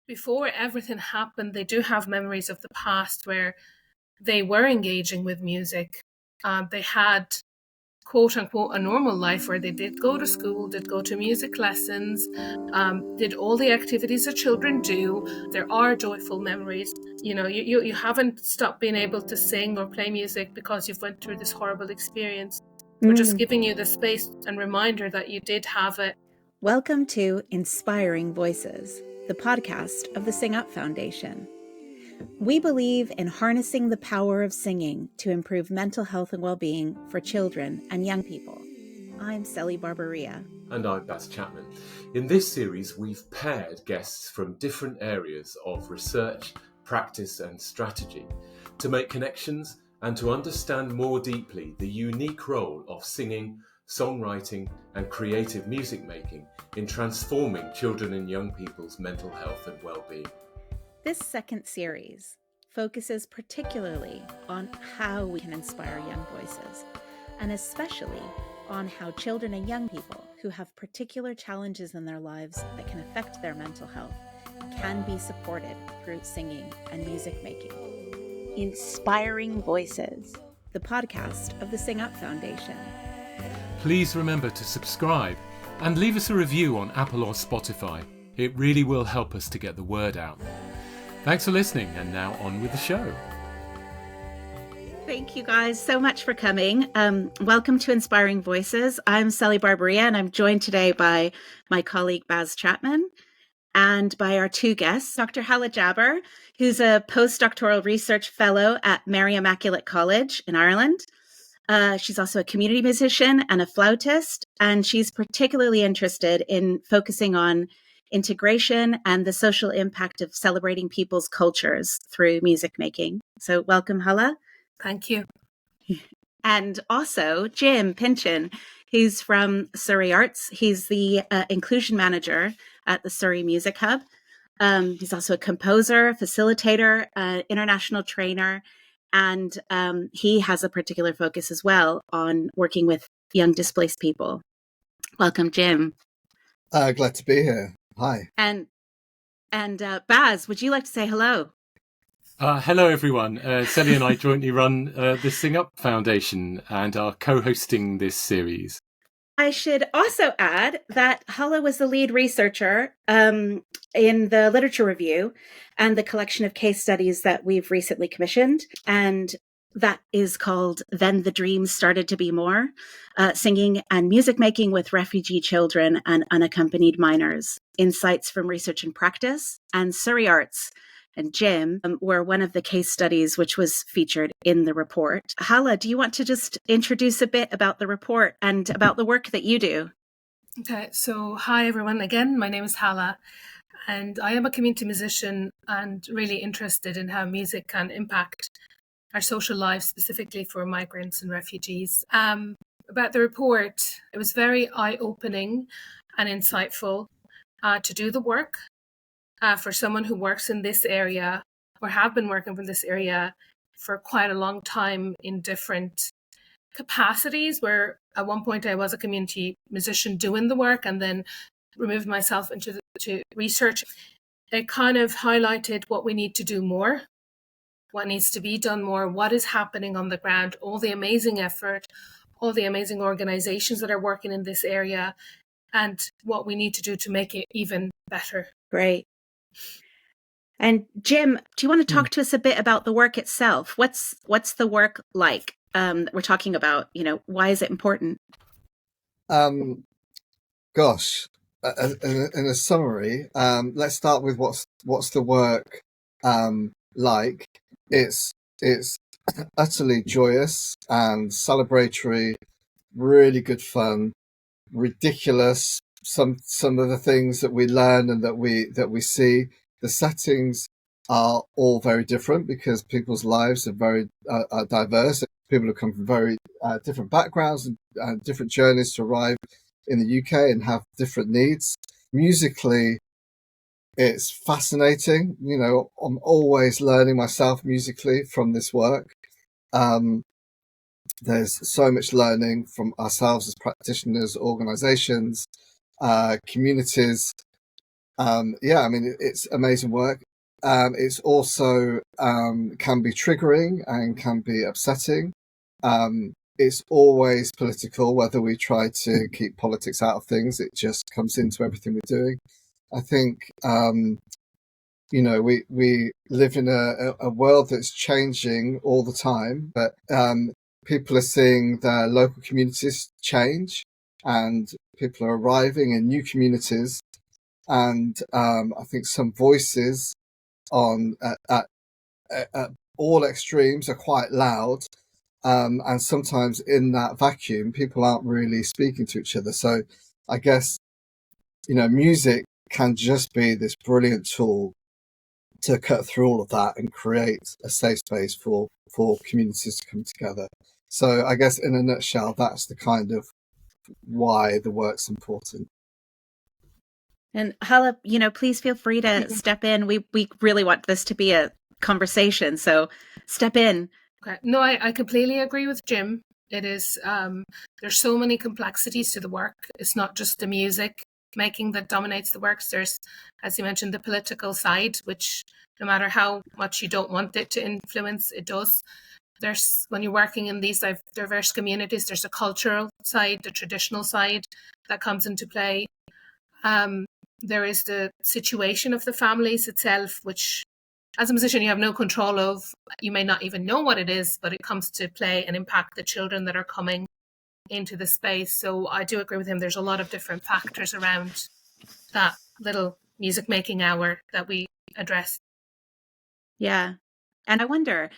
before everything happened, they do have memories of the past where they were engaging with music. They had, quote unquote, a normal life where they did go to school, did go to music lessons, did all the activities that children do. There are joyful memories. You haven't stopped being able to sing or play music because you've went through this horrible experience. We're just giving you the space and reminder that you did have it. Welcome to Inspiring Voices, the podcast of the Sing Up Foundation. We believe in harnessing the power of singing to improve mental health and well-being for children and young people. I'm Celi Barberia. And I'm Baz Chapman. In this series, we've paired guests from different areas of research, practice and strategy to make connections and to understand more deeply the unique role of singing, songwriting and creative music making in transforming children and young people's mental health and well-being. This second series focuses particularly on how we can inspire young voices, and especially on how children and young people who have particular challenges in their lives that can affect their mental health can be supported through singing and music making. Inspiring Voices, the podcast of the Sing Up Foundation. Please remember to subscribe and leave us a review on Apple or Spotify. It really will help us to get the word out. Thanks for listening, and now on with the show. Thank you guys so much for coming. Welcome to Inspiring Voices. I'm Celi Barberia, and I'm joined today by my colleague Baz Chapman and by our two guests, Dr Hala Jaber, who's a postdoctoral research fellow at Mary Immaculate College in Ireland. She's also a community musician and a flautist, and she's particularly interested in focusing on integration and the social impact of celebrating people's cultures through music making. So welcome, Hala. Thank you. And also Jim Pinchen, who's from Surrey Arts. He's the inclusion manager at the Surrey Music Hub. He's also a composer, facilitator, international trainer, and he has a particular focus as well on working with young displaced people. Welcome, Jim. Glad to be here. Hi. And Baz, would you like to say hello? Hello, everyone. Celi and I jointly run the Sing Up Foundation and are co-hosting this series. I should also add that Hala was the lead researcher in the literature review and the collection of case studies that we've recently commissioned. And that is called Then the Dreams Started to Be More, Singing and Music Making with Refugee Children and Unaccompanied Minors, Insights from Research and Practice. And Surrey Arts and Jim were one of the case studies which was featured in the report. Hala, do you want to just introduce a bit about the report and about the work that you do? Okay, so hi everyone again. My name is Hala, and I am a community musician and really interested in how music can impact our social lives, specifically for migrants and refugees. About the report, it was very eye-opening and insightful to do the work. For someone who works in this area or have been working in this area for quite a long time in different capacities, where at one point I was a community musician doing the work and then removed myself into research. It kind of highlighted what we need to do more, what needs to be done more, what is happening on the ground, all the amazing effort, all the amazing organizations that are working in this area, and what we need to do to make it even better. Great. And Jim, do you want to talk to us a bit about the work itself? What's the work like that we're talking about? Why is it important? In a summary, let's start with what's the work like. It's utterly joyous and celebratory, really good fun, ridiculous. Some of the things that we learn and that we see. The settings are all very different because people's lives are very diverse. People have come from very different backgrounds and different journeys to arrive in the UK and have different needs. Musically, it's fascinating. I'm always learning myself musically from this work. There's so much learning from ourselves as practitioners, organizations, communities. Yeah, I mean, it's amazing work. It's also can be triggering and can be upsetting. It's always political, whether we try to keep politics out of things. It just comes into everything we're doing. I think, we live in a world that's changing all the time, but people are seeing their local communities change, and people are arriving in new communities. And I think some voices on at all extremes are quite loud, and sometimes in that vacuum, people aren't really speaking to each other. So I guess music can just be this brilliant tool to cut through all of that and create a safe space for communities to come together. So I guess in a nutshell, that's the kind of why the work's important. And Hala, please feel free to step in. We really want this to be a conversation, so step in. Okay. No, I completely agree with Jim. It is, there's so many complexities to the work. It's not just the music making that dominates the works. There's, as you mentioned, the political side, which no matter how much you don't want it to influence, it does. There's, when you're working in these diverse communities, there's a cultural side, the traditional side that comes into play. There is the situation of the families itself, which as a musician you have no control of. You may not even know what it is, but it comes to play and impact the children that are coming into the space. So I do agree with him. There's a lot of different factors around that little music making hour that we addressed. Yeah. And I wonder,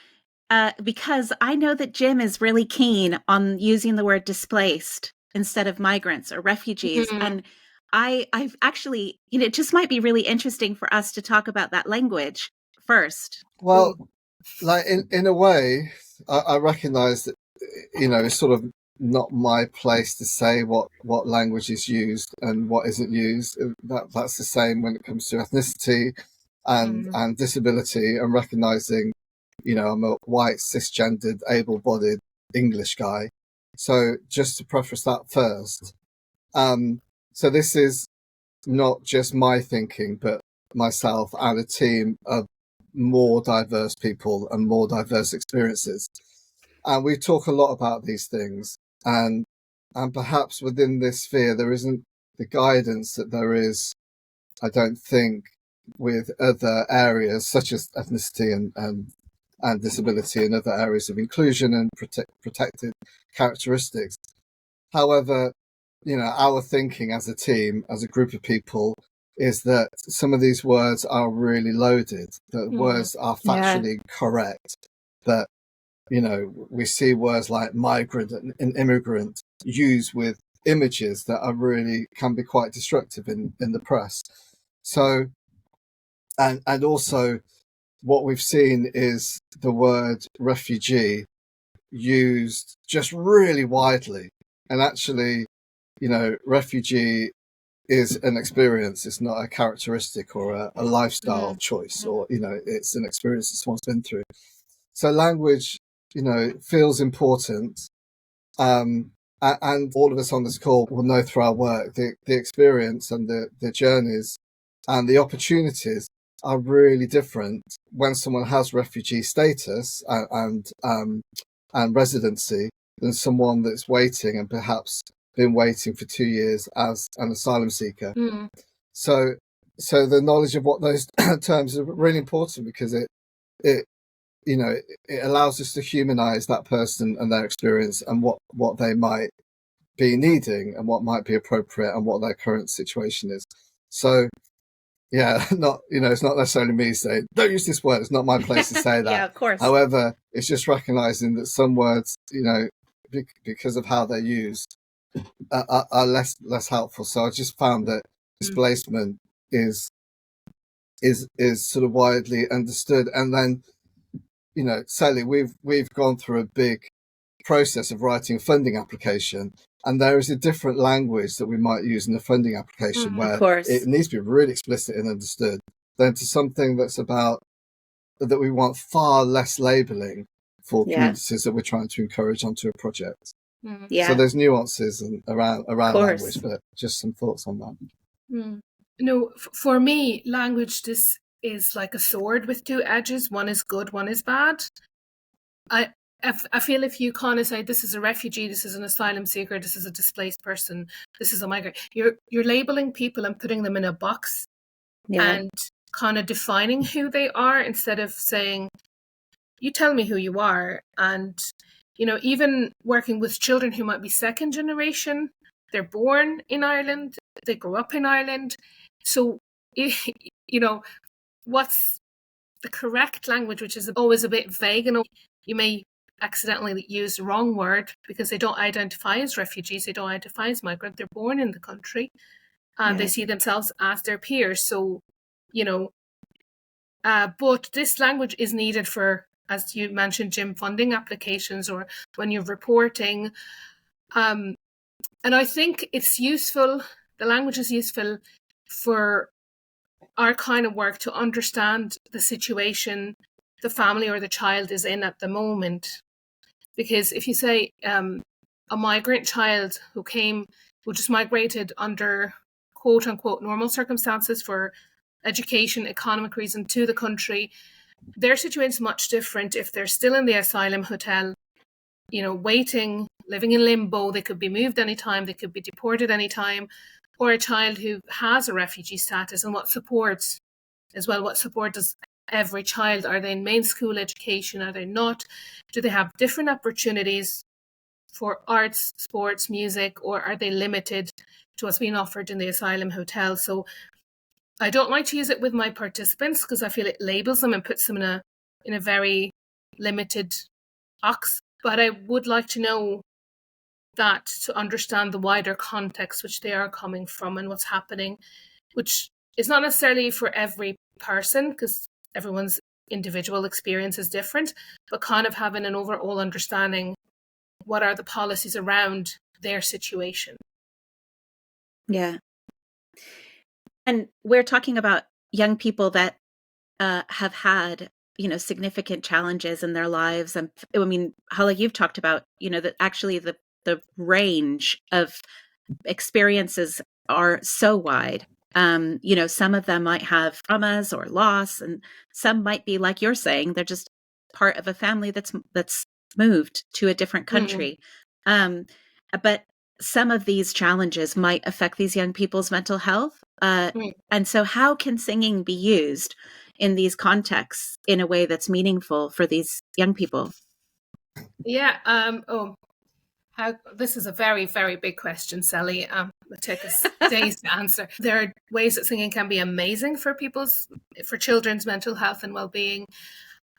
because I know that Jim is really keen on using the word displaced instead of migrants or refugees. Mm-hmm. And I've actually, it just might be really interesting for us to talk about that language first. Well, like in a way, I recognize that, it's sort of not my place to say what language is used and what isn't used. That's the same when it comes to ethnicity and disability, and recognizing, I'm a white, cisgendered, able-bodied English guy. So just to preface that first. So this is not just my thinking, but myself and a team of more diverse people and more diverse experiences. And we talk a lot about these things. And perhaps within this sphere, there isn't the guidance that there is, I don't think, with other areas such as ethnicity and disability and other areas of inclusion and protected characteristics. However, our thinking as a team, as a group of people, is that some of these words are really loaded, that words are factually correct, that, we see words like migrant and immigrant used with images that are really can be quite destructive in the press. So, and also what we've seen is the word refugee used just really widely. And actually, refugee is an experience. It's not a characteristic or a lifestyle choice, or, it's an experience that someone's been through. So language, feels important. And all of us on this call will know through our work, the experience and the journeys and the opportunities are really different when someone has refugee status and residency than someone that's waiting and perhaps been waiting for 2 years as an asylum seeker. So the knowledge of what those terms are really important, because it allows us to humanize that person and their experience and what they might be needing and what might be appropriate and what their current situation is. So it's not necessarily me saying, don't use this word. It's not my place to say that. Yeah, of course. However, it's just recognizing that some words, because of how they're used, are less helpful. So I just found that displacement is sort of widely understood. And then, Celi, we've gone through a big process of writing a funding application, and there is a different language that we might use in the funding application where it needs to be really explicit and understood, than to something that's about that we want far less labeling for communities that we're trying to encourage onto a project. So there's nuances around language, but just some thoughts on that. No, for me, language, this is like a sword with two edges. One is good, one is bad. I I feel if you kind of say this is a refugee, this is an asylum seeker, this is a displaced person, this is a migrant, you're labeling people and putting them in a box and kind of defining who they are instead of saying, you tell me who you are. And, even working with children who might be second generation, they're born in Ireland, they grew up in Ireland. So, what's the correct language, which is always a bit vague, and you may accidentally use the wrong word because they don't identify as refugees, they don't identify as migrant, they're born in the country and they see themselves as their peers. So, but this language is needed for, as you mentioned, Jim, funding applications or when you're reporting. And I think it's useful, the language is useful for our kind of work to understand the situation the family or the child is in at the moment. Because if you say a migrant child who just migrated under quote unquote normal circumstances for education, economic reason to the country, their situation is much different if they're still in the asylum hotel, waiting, living in limbo. They could be moved anytime, they could be deported anytime, or a child who has a refugee status, and what support does every child? Are they in main school education? Are they not? Do they have different opportunities for arts, sports, music, or are they limited to what's being offered in the asylum hotel? So I don't like to use it with my participants because I feel it labels them and puts them in a very limited box. But I would like to know that to understand the wider context which they are coming from and what's happening, which is not necessarily for every person because everyone's individual experience is different, but kind of having an overall understanding what are the policies around their situation. Yeah. And we're talking about young people that have had, significant challenges in their lives. And I mean, Hala, you've talked about, that actually the range of experiences are so wide. Some of them might have traumas or loss, and some might be, like you're saying, they're just part of a family that's moved to a different country. But some of these challenges might affect these young people's mental health. And so how can singing be used in these contexts in a way that's meaningful for these young people? Yeah. This is a very, very big question, Celi. It'll take us days to answer. There are ways that singing can be amazing for children's mental health and well-being.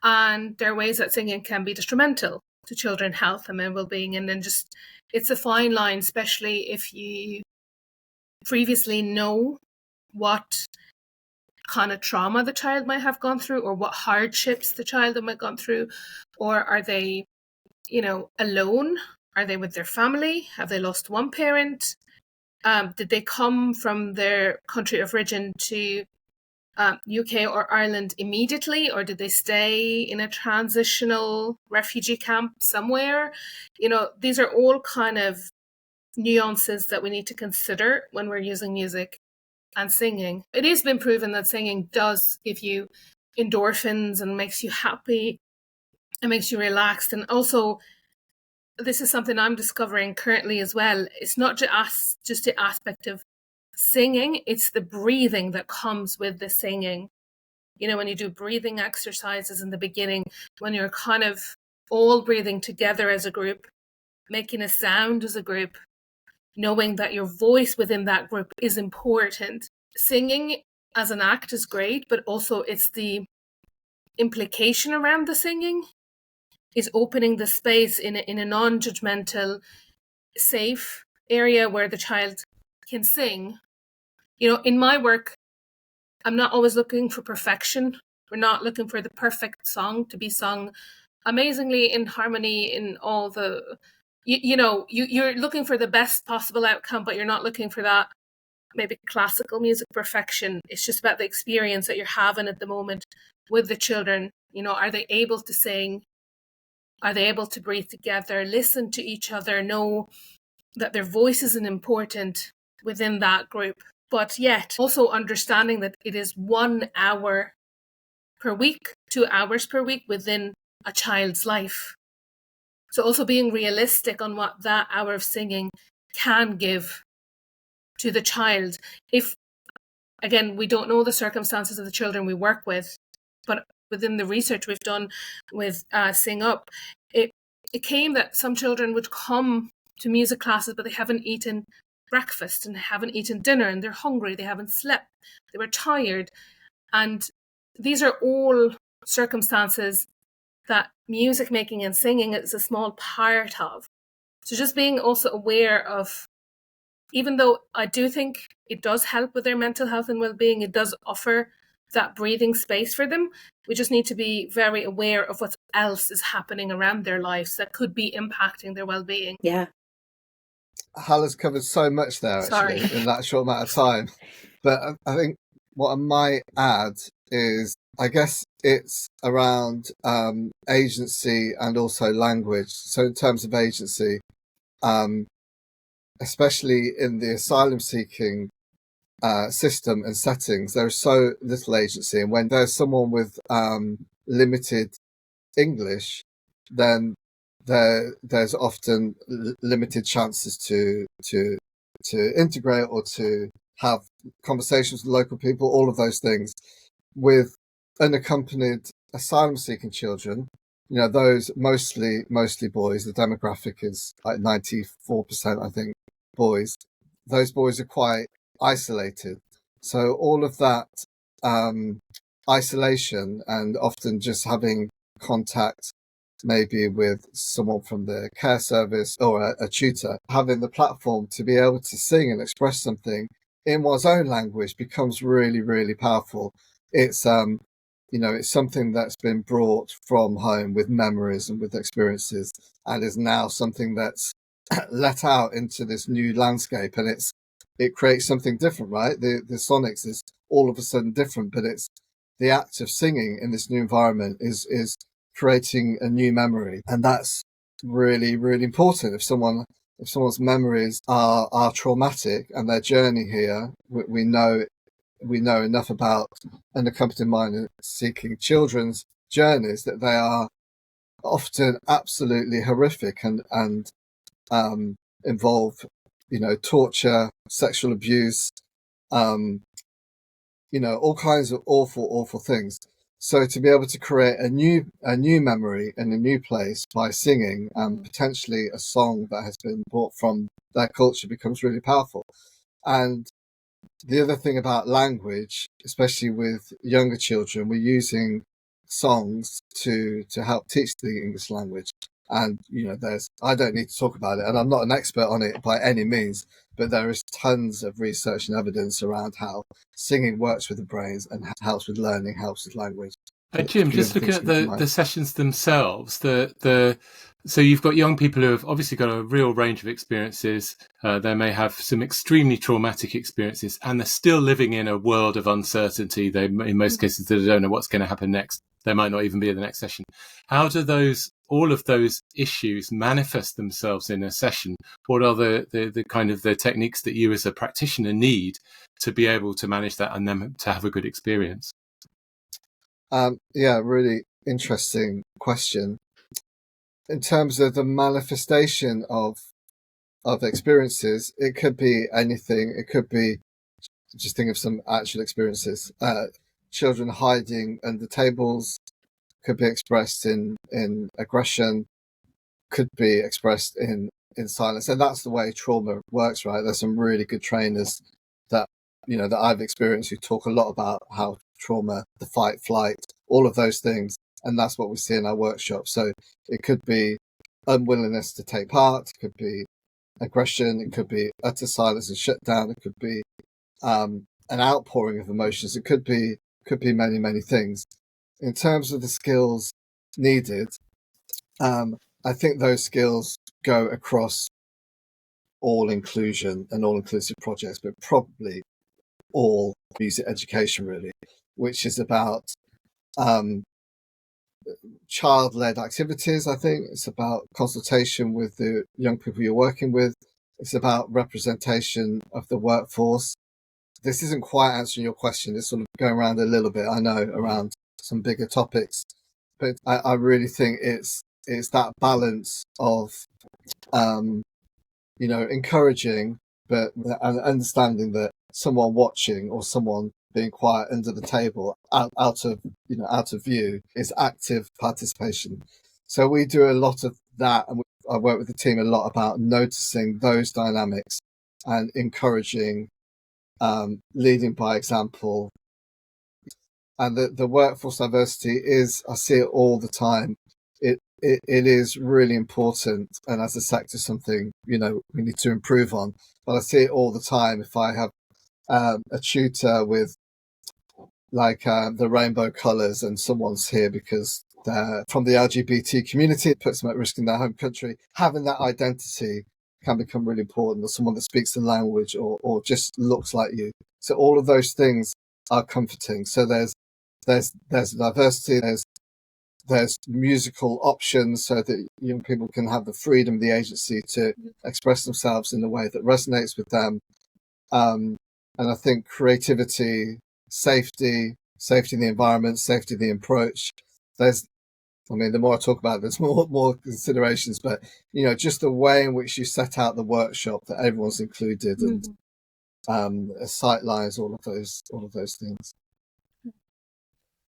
And there are ways that singing can be detrimental to children's health and well-being. And then it's a fine line, especially if you previously know what kind of trauma the child might have gone through or what hardships the child might have gone through. Or are they, alone? Are they with their family? Have they lost one parent? Did they come from their country of origin to UK or Ireland immediately, or did they stay in a transitional refugee camp somewhere? These are all kind of nuances that we need to consider when we're using music and singing. It has been proven that singing does give you endorphins and makes you happy and makes you relaxed. And also, this is something I'm discovering currently as well. It's not just the aspect of singing, it's the breathing that comes with the singing. When you do breathing exercises in the beginning, when you're kind of all breathing together as a group, making a sound as a group, knowing that your voice within that group is important. Singing as an act is great, but also it's the implication around the singing is opening the space in a non-judgmental, safe area where the child can sing. In my work, I'm not always looking for perfection. We're not looking for the perfect song to be sung amazingly in harmony in all the, you're looking for the best possible outcome, but you're not looking for that maybe classical music perfection. It's just about the experience that you're having at the moment with the children. Are they able to sing? Are they able to breathe together, listen to each other, know that their voice isn't important within that group? but yet also understanding that it is 1 hour per week, 2 hours per week within a child's life. So also being realistic on what that hour of singing can give to the child. If, again, we don't know the circumstances of the children we work with, but within the research we've done with Sing Up, it came that some children would come to music classes, but they haven't eaten breakfast and haven't eaten dinner, and they're hungry, they haven't slept, they were tired. And these are all circumstances that music making and singing is a small part of. So just being also aware of, even though I do think it does help with their mental health and well-being, it does offer that breathing space for them. We just need to be very aware of what else is happening around their lives that could be impacting their well-being. Yeah. Hala's covered so much there, actually, Sorry. in that short amount of time. But I think what I might add is, I guess it's around agency and also language. So in terms of agency, especially in the asylum-seeking system and settings, there's so little agency. And when there's someone with limited English, then there's often limited chances to integrate or to have conversations with local people, all of those things. With unaccompanied asylum-seeking children, those mostly boys, the demographic is like 94%, I think, boys. Those boys are quite isolated. So all of that isolation, and often just having contact maybe with someone from the care service or a tutor, having the platform to be able to sing and express something in one's own language becomes really, really powerful. It's it's something that's been brought from home with memories and with experiences, and is now something that's let out into this new landscape, and it creates something different, right? The sonics is all of a sudden different, but it's the act of singing in this new environment is creating a new memory, and that's really, really important. If someone's memories are traumatic and their journey here, we know enough about unaccompanied minor seeking children's journeys that they are often absolutely horrific and involve torture, sexual abuse, all kinds of awful things. So to be able to create a new memory in a new place by singing, potentially a song that has been brought from their culture, becomes really powerful. And the other thing about language, especially with younger children, we're using songs to help teach the English language. And, I don't need to talk about it, and I'm not an expert on it by any means, but there is tons of research and evidence around how singing works with the brains and helps with learning, helps with language. Jim, just looking at the sessions themselves, so you've got young people who have obviously got a real range of experiences. They may have some extremely traumatic experiences, and they're still living in a world of uncertainty. They, in most cases, they don't know what's going to happen next. They might not even be at the next session. How do all of those issues manifest themselves in a session? What are the kind of the techniques that you as a practitioner need to be able to manage that and then to have a good experience? Really interesting question. In terms of the manifestation of experiences, it could be anything. It could be, just think of some actual experiences. Children hiding under tables could be expressed in aggression, could be expressed in silence. And that's the way trauma works, right? There's some really good trainers that I've experienced who talk a lot about how trauma, the fight, flight, all of those things. And that's what we see in our workshop. So it could be unwillingness to take part, it could be aggression, it could be utter silence and shutdown, it could be an outpouring of emotions, it could be many, many things. In terms of the skills needed, I think those skills go across all inclusion and all inclusive projects, but probably all music education, really, which is about child-led activities. I think it's about consultation with the young people you're working with. It's about representation of the workforce. this isn't quite answering your question. It's sort of going around a little bit, I know, around some bigger topics, but I really think it's that balance of, encouraging, but understanding that someone watching or someone being quiet under the table out of view is active participation. So we do a lot of that, and I work with the team a lot about noticing those dynamics and encouraging, leading by example. And the workforce diversity is, I see it all the time. It is really important, and as a sector, something we need to improve on. But I see it all the time. If I have a tutor with the rainbow colours, and someone's here because they're from the LGBT community, it puts them at risk in their home country. Having that identity can become really important, or someone that speaks the language or just looks like you. So all of those things are comforting. So there's diversity, there's musical options so that young people can have the freedom, the agency to express themselves in a way that resonates with them. And I think creativity, safety in the environment, safety in the approach. The more I talk about it, there's more considerations, but just the way in which you set out the workshop, that everyone's included, and sight lines, all of those things.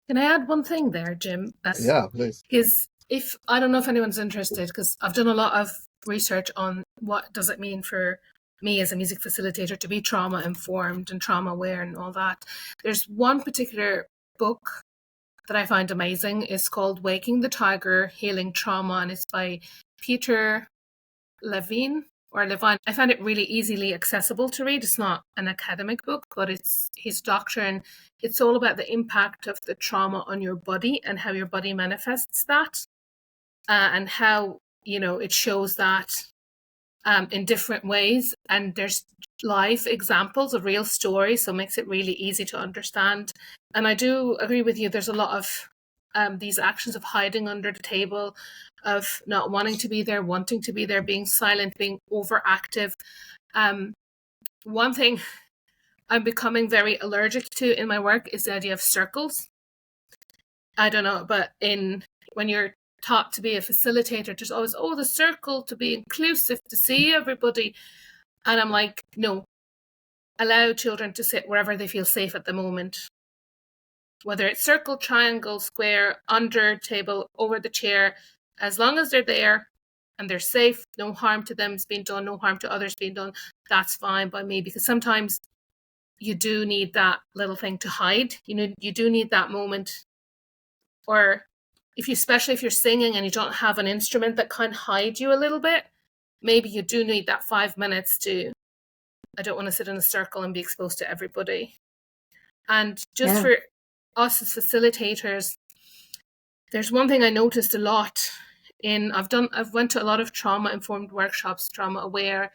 Can I add one thing there, Jim? Yeah, please. Is if I don't know if anyone's interested, because I've done a lot of research on what does it mean for me as a music facilitator to be trauma informed and trauma aware and all that. There's one particular book that I find amazing. It's called Waking the Tiger, Healing Trauma, and it's by Peter Levine. I found it really easily accessible to read. It's not an academic book, but it's his doctrine. It's all about the impact of the trauma on your body and how your body manifests that, and how, it shows that in different ways. And there's live examples of real stories, so it makes it really easy to understand. And I do agree with you. There's a lot of these actions of hiding under the table, of not wanting to be there, wanting to be there, being silent, being overactive. One thing I'm becoming very allergic to in my work is the idea of circles. I don't know, but when you're taught to be a facilitator, there's always, the circle, to be inclusive, to see everybody. And I'm like, no, allow children to sit wherever they feel safe at the moment. Whether it's circle, triangle, square, under table, over the chair, as long as they're there and they're safe, no harm to them is being done, no harm to others being done, that's fine by me. Because sometimes you do need that little thing to hide. You do need that moment. Or especially if you're singing and you don't have an instrument that can hide you a little bit, maybe you do need that 5 minutes I don't want to sit in a circle and be exposed to everybody. And just for us as facilitators, there's one thing I noticed a lot I've went to a lot of trauma-informed workshops, trauma-aware.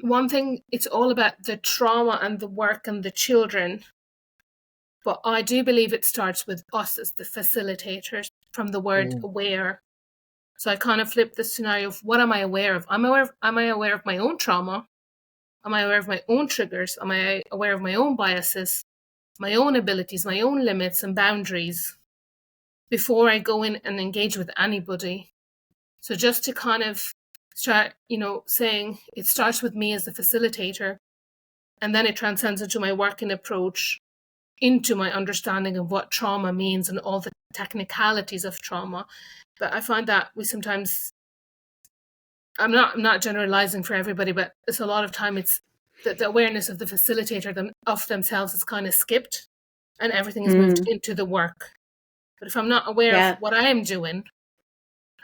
One thing, it's all about the trauma and the work and the children. But I do believe it starts with us as the facilitators, from the word aware. So I kind of flip the scenario of what am I aware of? Am I aware of my own trauma? Am I aware of my own triggers? Am I aware of my own biases, my own abilities, my own limits and boundaries before I go in and engage with anybody? So just to kind of start, saying it starts with me as a facilitator, and then it transcends into my working approach, into my understanding of what trauma means and all the technicalities of trauma. But I find that we sometimes, I'm not generalizing for everybody, but it's a lot of time it's the awareness of the facilitator of themselves is kind of skipped, and everything is moved into the work. But if I'm not aware of what I am doing,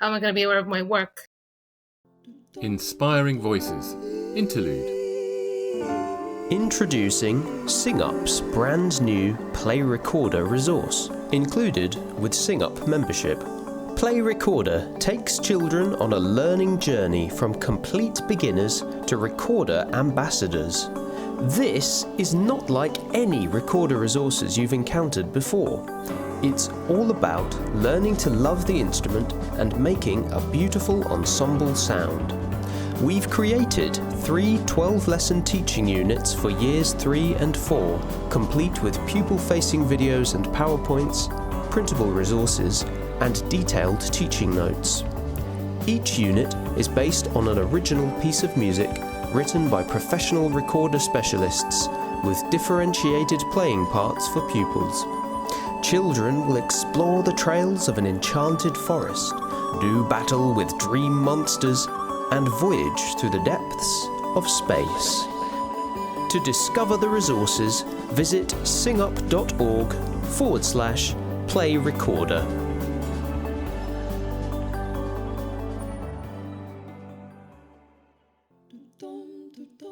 how am I going to be aware of my work? Inspiring Voices Interlude. Introducing SingUp's brand new Play Recorder resource, included with SingUp membership. Play Recorder takes children on a learning journey from complete beginners to recorder ambassadors. This is not like any recorder resources you've encountered before. It's all about learning to love the instrument and making a beautiful ensemble sound. We've created 3 12-lesson teaching units for years 3 and 4, complete with pupil-facing videos and PowerPoints, printable resources, and detailed teaching notes. Each unit is based on an original piece of music written by professional recorder specialists with differentiated playing parts for pupils. Children will explore the trails of an enchanted forest, do battle with dream monsters, and voyage through the depths of space. To discover the resources, visit singup.org/play recorder.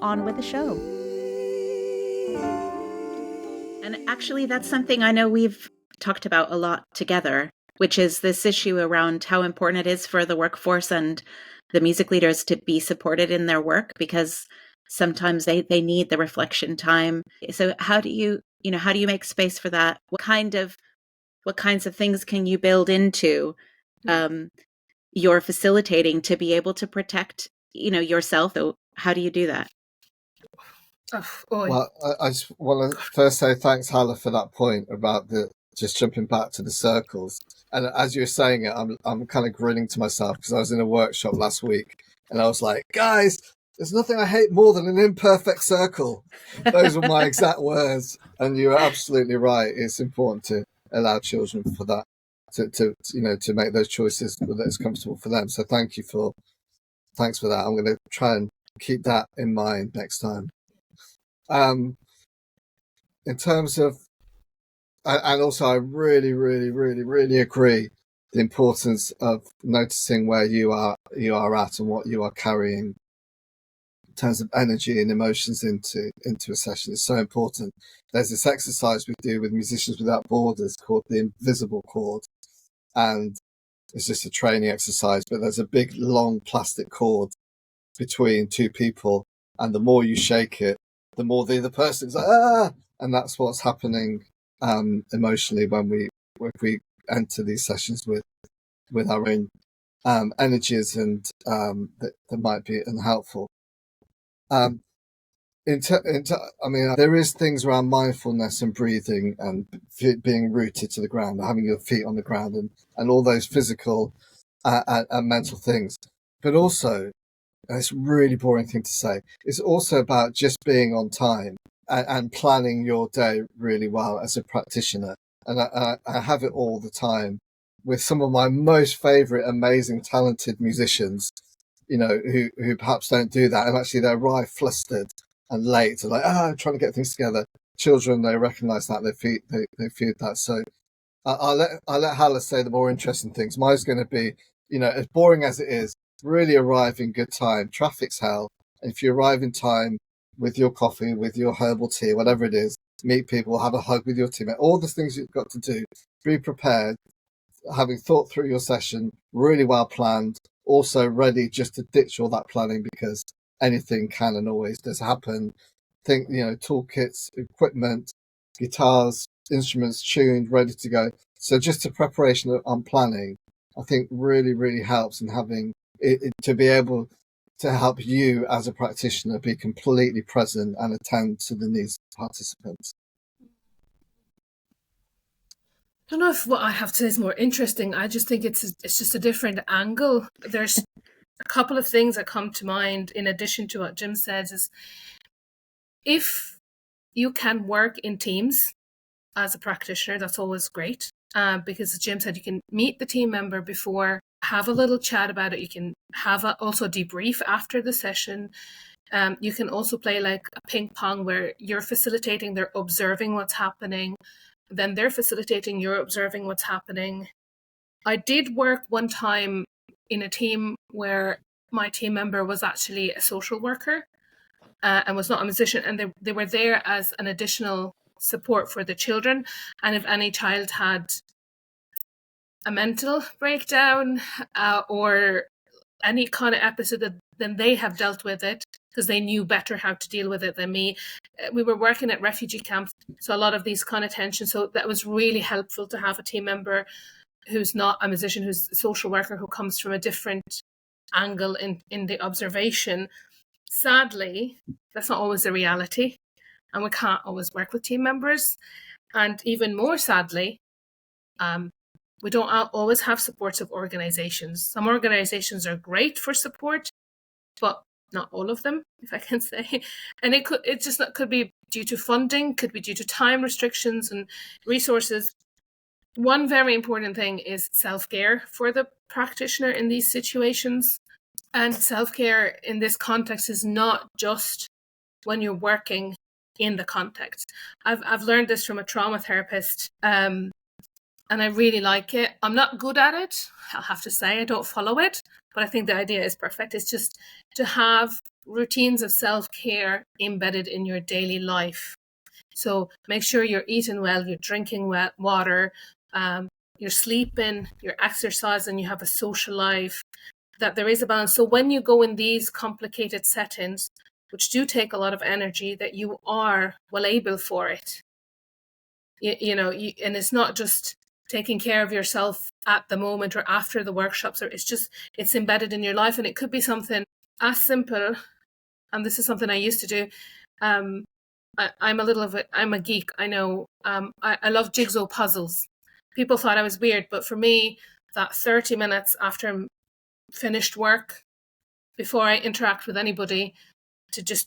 On with the show. And actually, that's something I know we've talked about a lot together, which is this issue around how important it is for the workforce and the music leaders to be supported in their work, because sometimes they need the reflection time. So how do you make space for that? What kinds of things can you build into your facilitating to be able to protect, yourself? So how do you do that? Well, I just want to first say thanks, Hala, for that point about just jumping back to the circles. And as you were saying it, I'm kind of grinning to myself because I was in a workshop last week and I was like, guys, there's nothing I hate more than an imperfect circle. Those were my exact words. And you're absolutely right. It's important to allow children for that, to make those choices that's comfortable for them. So thanks for that. I'm going to try and keep that in mind next time. In terms of, and also I really, really, really, really agree the importance of noticing where you are at and what you are carrying in terms of energy and emotions into a session is so important. There's this exercise we do with Musicians Without Borders called the invisible cord, and it's just a training exercise, but there's a big long plastic cord between two people, and the more you shake it, the more the other person's like, ah! And that's what's happening emotionally when we enter these sessions with our own energies and that might be unhelpful. I mean, there is things around mindfulness and breathing and being rooted to the ground, having your feet on the ground, and all those physical and mental things, but also. And it's a really boring thing to say. It's also about just being on time and planning your day really well as a practitioner. And I have it all the time with some of my most favourite, amazing, talented musicians, who perhaps don't do that. And actually they arrive flustered and late. They're like, I'm trying to get things together. Children, they recognise that, they feed that. So I'll let Hala say the more interesting things. Mine's going to be, as boring as it is, really arrive in good time. Traffic's hell. And if you arrive in time with your coffee, with your herbal tea, whatever it is, meet people, have a hug with your teammate, all the things you've got to do, be prepared, having thought through your session, really well planned, also ready just to ditch all that planning because anything can and always does happen. Think, toolkits, equipment, guitars, instruments tuned, ready to go. So just the preparation on planning, I think really, really helps in having to be able to help you as a practitioner be completely present and attend to the needs of participants. I don't know if what I have to say is more interesting. I just think it's just a different angle. There's a couple of things that come to mind in addition to what Jim says is if you can work in teams as a practitioner, that's always great. Because as Jim said, you can meet the team member before, have a little chat about it. You can have also debrief after the session. You can also play like a ping pong where you're facilitating, they're observing what's happening. Then they're facilitating, you're observing what's happening. I did work one time in a team where my team member was actually a social worker and was not a musician. And they were there as an additional support for the children. And if any child had a mental breakdown or any kind of episode, then they have dealt with it because they knew better how to deal with it than me. We were working at refugee camps, so a lot of these kind of tensions. So that was really helpful to have a team member who's not a musician, who's a social worker, who comes from a different angle in the observation. Sadly, that's not always the reality, and we can't always work with team members. And even more sadly, we don't always have supportive organizations. Some organizations are great for support, but not all of them, if I can say. And it could be due to funding, could be due to time restrictions and resources. One very important thing is self-care for the practitioner in these situations. And self-care in this context is not just when you're working in the context. I've learned this from a trauma therapist, and I really like it. I'm not good at it, I'll have to say. I don't follow it, but I think the idea is perfect. It's just to have routines of self-care embedded in your daily life. So make sure you're eating well, you're drinking water, you're sleeping, you're exercising, you have a social life, that there is a balance. So when you go in these complicated settings, which do take a lot of energy, that you are well able for it. And it's not just taking care of yourself at the moment or after the workshops, or it's embedded in your life. And it could be something as simple, and this is something I used to do. I'm a geek, I know. I love jigsaw puzzles. People thought I was weird, but for me, that 30 minutes after I'm finished work, before I interact with anybody, to just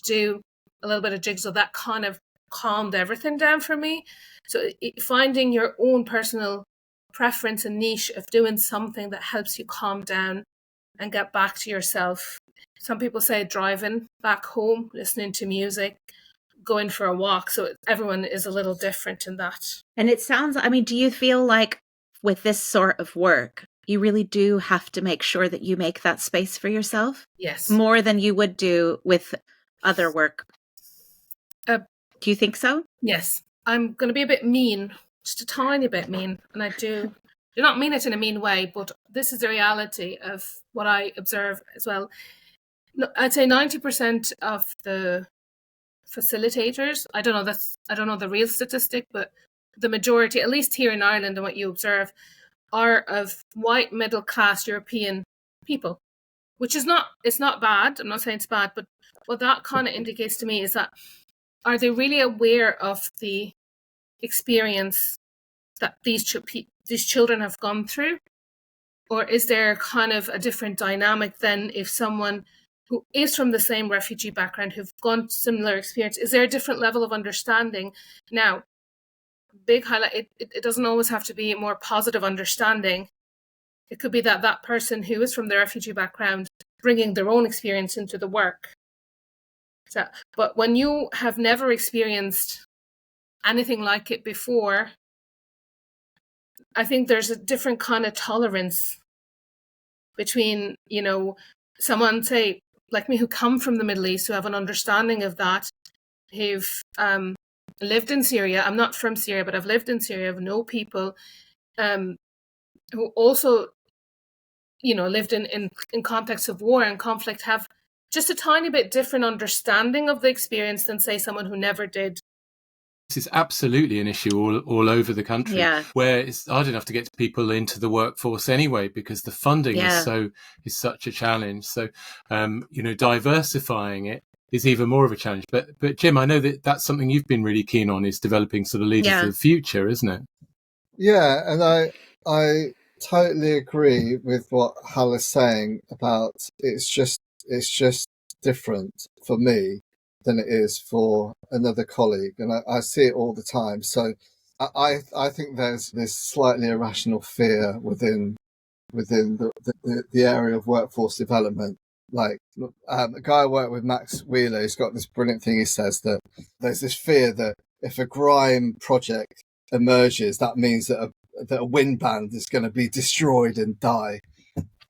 do a little bit of jigsaw, that kind of calmed everything down for me. So finding your own personal preference and niche of doing something that helps you calm down and get back to yourself. Some people say driving back home, listening to music, going for a walk. So everyone is a little different in that. And it sounds, do you feel like with this sort of work, you really do have to make sure that you make that space for yourself? Yes. More than you would do with other work. Do you think so? Yes. I'm going to be a bit mean, just a tiny bit mean. And I do not mean it in a mean way, but this is the reality of what I observe as well. I'd say 90% of the facilitators, I don't know the real statistic, but the majority, at least here in Ireland and what you observe, are of white middle class European people, which is it's not bad. I'm not saying it's bad, but what that kind of indicates to me is that, are they really aware of the experience that these children have gone through? Or is there kind of a different dynamic than if someone who is from the same refugee background, who've gone similar experience, is there a different level of understanding? Now, big highlight, it doesn't always have to be a more positive understanding. It could be that person who is from the refugee background bringing their own experience into the work. So, but when you have never experienced anything like it before, I think there's a different kind of tolerance between, someone, say, like me, who come from the Middle East, who have an understanding of that, who've lived in Syria. I'm not from Syria, but I've lived in Syria. I know people who also, lived in contexts of war and conflict, have just a tiny bit different understanding of the experience than, say, someone who never did. This is absolutely an issue all over the country, where it's hard enough to get people into the workforce anyway, because the funding is such a challenge. So, diversifying it is even more of a challenge. But Jim, I know that's something you've been really keen on, is developing sort of leaders of the future, isn't it? Yeah, and I totally agree with what Hala's saying about it's just different for me than it is for another colleague, and I see it all the time. So I think there's this slightly irrational fear within the area of workforce development. Like a guy I work with, Max Wheeler, he's got this brilliant thing. He says that there's this fear that if a grime project emerges, that means that a wind band is going to be destroyed and die.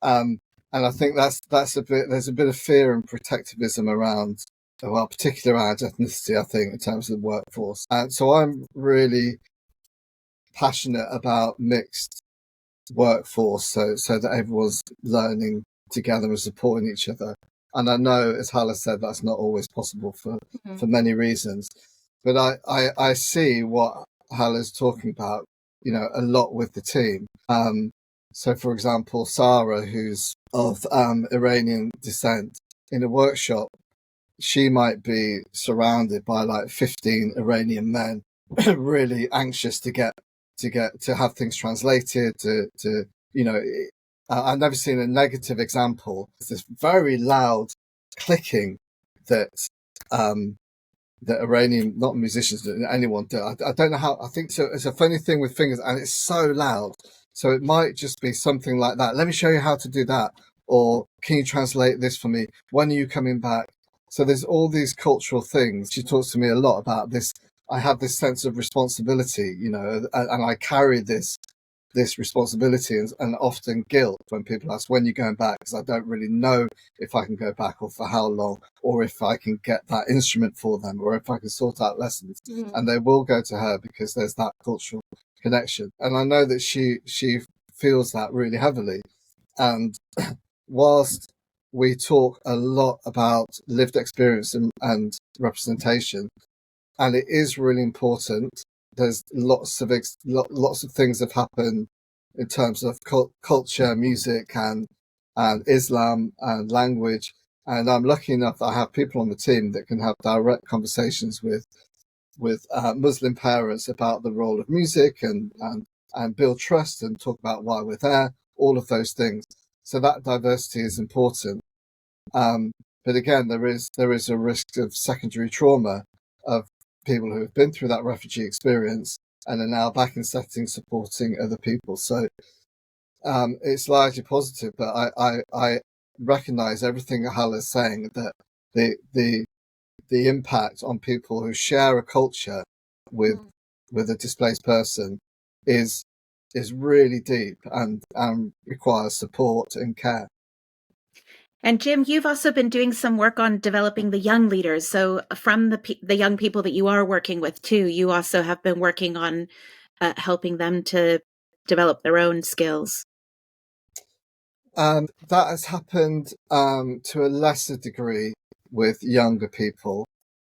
And I think there's a bit of fear and protectivism around, particularly around ethnicity, I think, in terms of the workforce. And so I'm really passionate about mixed workforce, so that everyone's learning together and supporting each other. And I know, as Hala said, that's not always possible for many reasons. But I see what Hala's talking about, a lot with the team. So, for example, Sarah, who's of Iranian descent, in a workshop, she might be surrounded by like 15 Iranian men, really anxious to have things translated. I've never seen a negative example. It's this very loud clicking that that Iranian, not musicians, anyone do. I don't know how. I think so. It's a funny thing with fingers, and it's so loud. So it might just be something like that. Let me show you how to do that. Or can you translate this for me? When are you coming back? So there's all these cultural things. She talks to me a lot about this. I have this sense of responsibility, and I carry this responsibility and often guilt when people ask when you're going back, because I don't really know if I can go back or for how long, or if I can get that instrument for them, or if I can sort out lessons. And they will go to her because there's that cultural connection. And I know that she feels that really heavily. And whilst we talk a lot about lived experience and representation, and it is really important, there's lots of things have happened in terms of culture, music, and Islam and language. And I'm lucky enough that I have people on the team that can have direct conversations with Muslim parents about the role of music and build trust and talk about why we're there, all of those things. So that diversity is important. But again, there is a risk of secondary trauma of people who have been through that refugee experience and are now back in settings supporting other people. So it's largely positive, but I recognise everything Hala is saying, that the impact on people who share a culture with a displaced person is really deep and requires support and care. And Jim, you've also been doing some work on developing the young leaders. So from the young people that you are working with too, you also have been working on helping them to develop their own skills. That has happened to a lesser degree with younger people.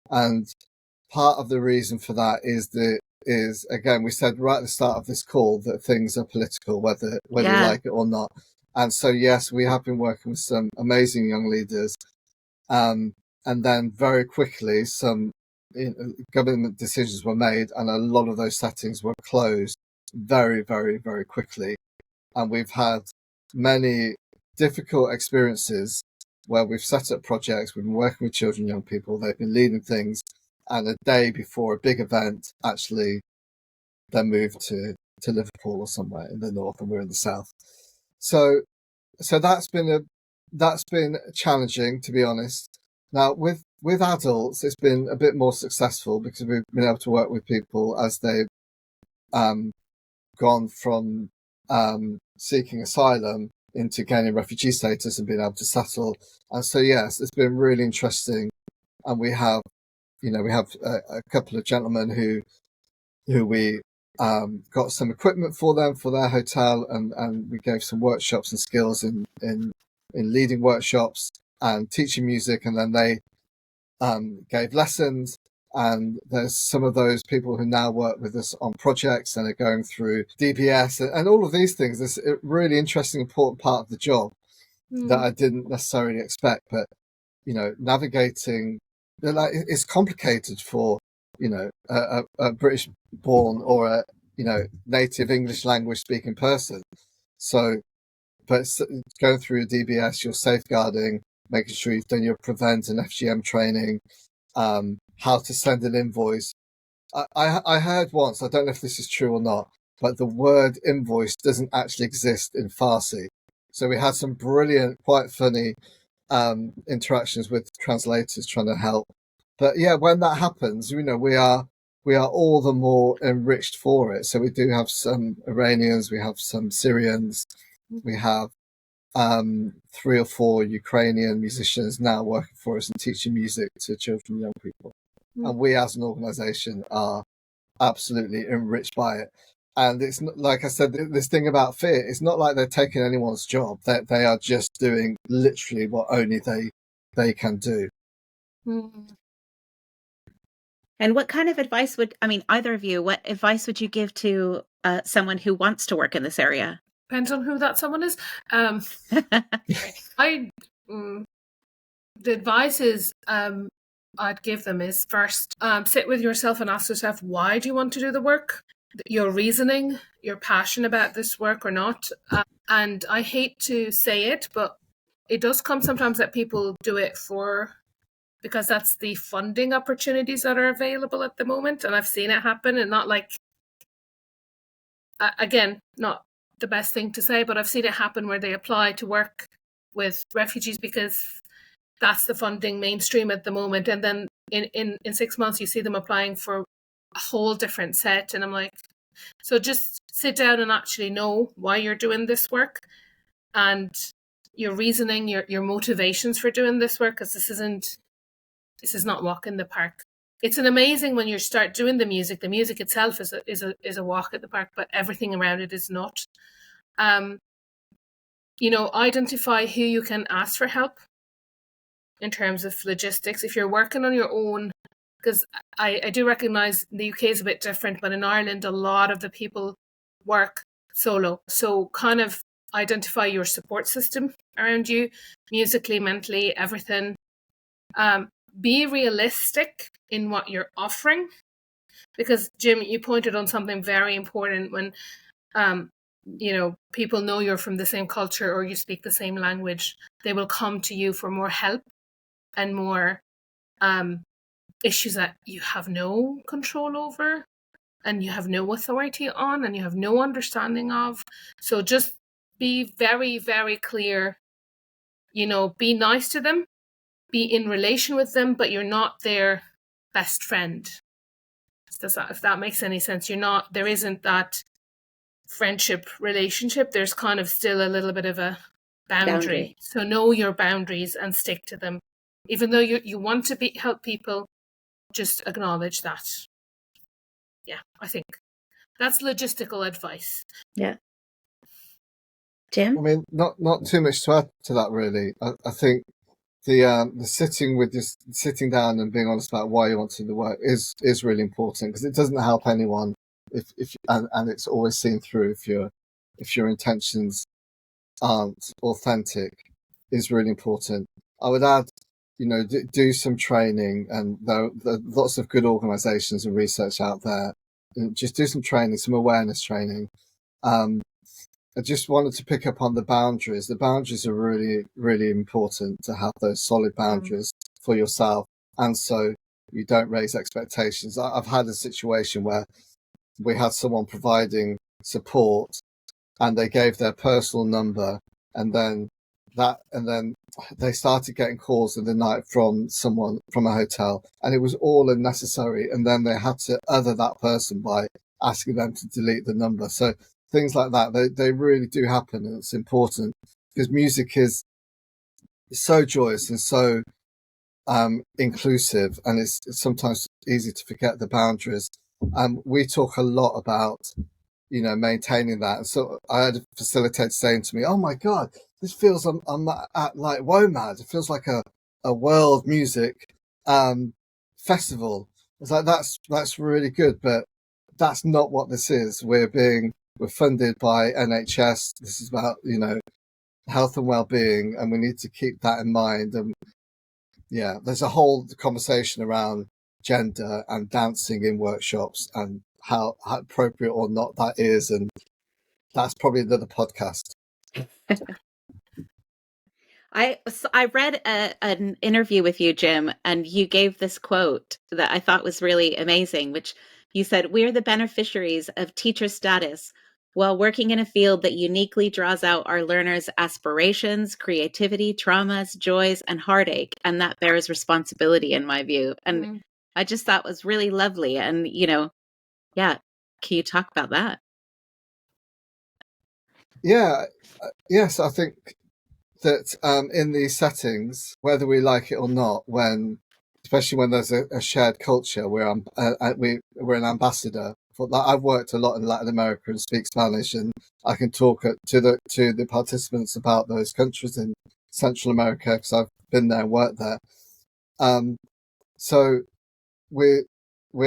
And part of the reason for that is again, we said right at the start of this call that things are political, whether you like it or not. And so, yes, we have been working with some amazing young leaders. And then very quickly, some government decisions were made, and a lot of those settings were closed very, very, very quickly. And we've had many difficult experiences where we've set up projects, we've been working with children, young people, they've been leading things, and a day before a big event, actually, they're moved to Liverpool or somewhere in the north, and we're in the south. So that's been challenging, to be honest. Now with adults, it's been a bit more successful because we've been able to work with people as they've gone from seeking asylum into gaining refugee status and being able to settle. And so yes, it's been really interesting. And we have a couple of gentlemen who we got some equipment for them for their hotel, and we gave some workshops and skills in leading workshops and teaching music, and then they gave lessons. And there's some of those people who now work with us on projects and are going through DBS and all of these things. It's a really interesting, important part of the job that I didn't necessarily expect. But navigating, it's complicated for a British born or a native English language speaking person. So, but going through a DBS, you're safeguarding, making sure you've done your prevent and FGM training, how to send an invoice. I heard once, I don't know if this is true or not, but the word invoice doesn't actually exist in Farsi. So we had some brilliant, quite funny interactions with translators trying to help. But yeah, when that happens, we are all the more enriched for it. So we do have some Iranians, we have some Syrians, we have 3 or 4 Ukrainian musicians now working for us and teaching music to children and young people. And we as an organisation are absolutely enriched by it. And it's not, like I said, this thing about fear, it's not like they're taking anyone's job. They are just doing literally what only they can do. And what kind of advice either of you, what advice would you give to someone who wants to work in this area? Depends on who that someone is. I the advice is I'd give them is first sit with yourself and ask yourself, why do you want to do the work? Your reasoning, your passion about this work or not. And I hate to say it, but it does come sometimes that people do it because that's the funding opportunities that are available at the moment. And I've seen it happen, and not like, again, not the best thing to say, but I've seen it happen where they apply to work with refugees because that's the funding mainstream at the moment. And then in 6 months, you see them applying for a whole different set. And I'm like, so just sit down and actually know why you're doing this work and your reasoning, your motivations for doing this work, because this is not walk in the park. It's an amazing when you start doing the music. The music itself is a walk at the park, but everything around it is not. Identify who you can ask for help in terms of logistics. If you're working on your own, because I do recognize the UK is a bit different, but in Ireland, a lot of the people work solo. So kind of identify your support system around you, musically, mentally, everything. Be realistic in what you're offering, because Jim, you pointed on something very important. When people know you're from the same culture or you speak the same language, they will come to you for more help and more issues that you have no control over and you have no authority on and you have no understanding of. So just be very, very clear, be nice to them, be in relation with them, but you're not their best friend. If that makes any sense. There isn't that friendship relationship. There's kind of still a little bit of a boundary. So know your boundaries and stick to them. Even though you want to help people, just acknowledge that. Yeah, I think that's logistical advice. Yeah. Jim? I mean, not too much to add to that, really. I think the sitting down and being honest about why you want to do the work is really important, because it doesn't help anyone and it's always seen through if your intentions aren't authentic. Is really important. I would add, do some training, and there are lots of good organisations and research out there. And just do some training, some awareness training. I just wanted to pick up on the boundaries. The boundaries are really, really important, to have those solid boundaries for yourself, and so you don't raise expectations. I've had a situation where we had someone providing support, and they gave their personal number, and then they started getting calls in the night from someone from a hotel, and it was all unnecessary. And then they had to other that person by asking them to delete the number. So things like that, they really do happen, and it's important because music is so joyous and so inclusive, and it's sometimes easy to forget the boundaries. We talk a lot about maintaining that. And so I had a facilitator saying to me, "Oh my God, this feels I'm at like WOMAD. It feels like a world music festival." I was like, "That's really good, but that's not what this is. We're funded by NHS. This is about health and well-being, and we need to keep that in mind." And yeah, there's a whole conversation around gender and dancing in workshops and how appropriate or not that is, and that's probably another podcast. I read an interview with you, Jim, and you gave this quote that I thought was really amazing, which you said, "We're the beneficiaries of teacher status while working in a field that uniquely draws out our learners' aspirations, creativity, traumas, joys, and heartache. And that bears responsibility, in my view." And I just thought was really lovely. And, yeah. Can you talk about that? Yeah. Yes, I think that in these settings, whether we like it or not, especially when there's a shared culture, we're an ambassador. I've worked a lot in Latin America and speak Spanish, and I can talk to the participants about those countries in Central America because I've been there and worked there. So we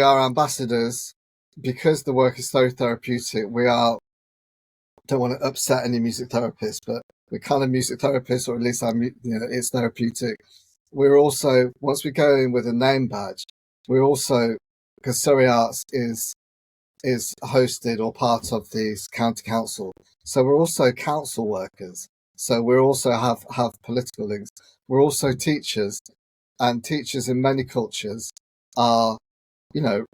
are ambassadors because the work is so therapeutic. We are don't want to upset any music therapists, but we're kind of music therapists, or at least it's therapeutic. We're also, once we go in with a name badge, we're also, because Surrey Arts is hosted or part of the county council, so we're also council workers. So we also have political links. We're also teachers, and teachers in many cultures are,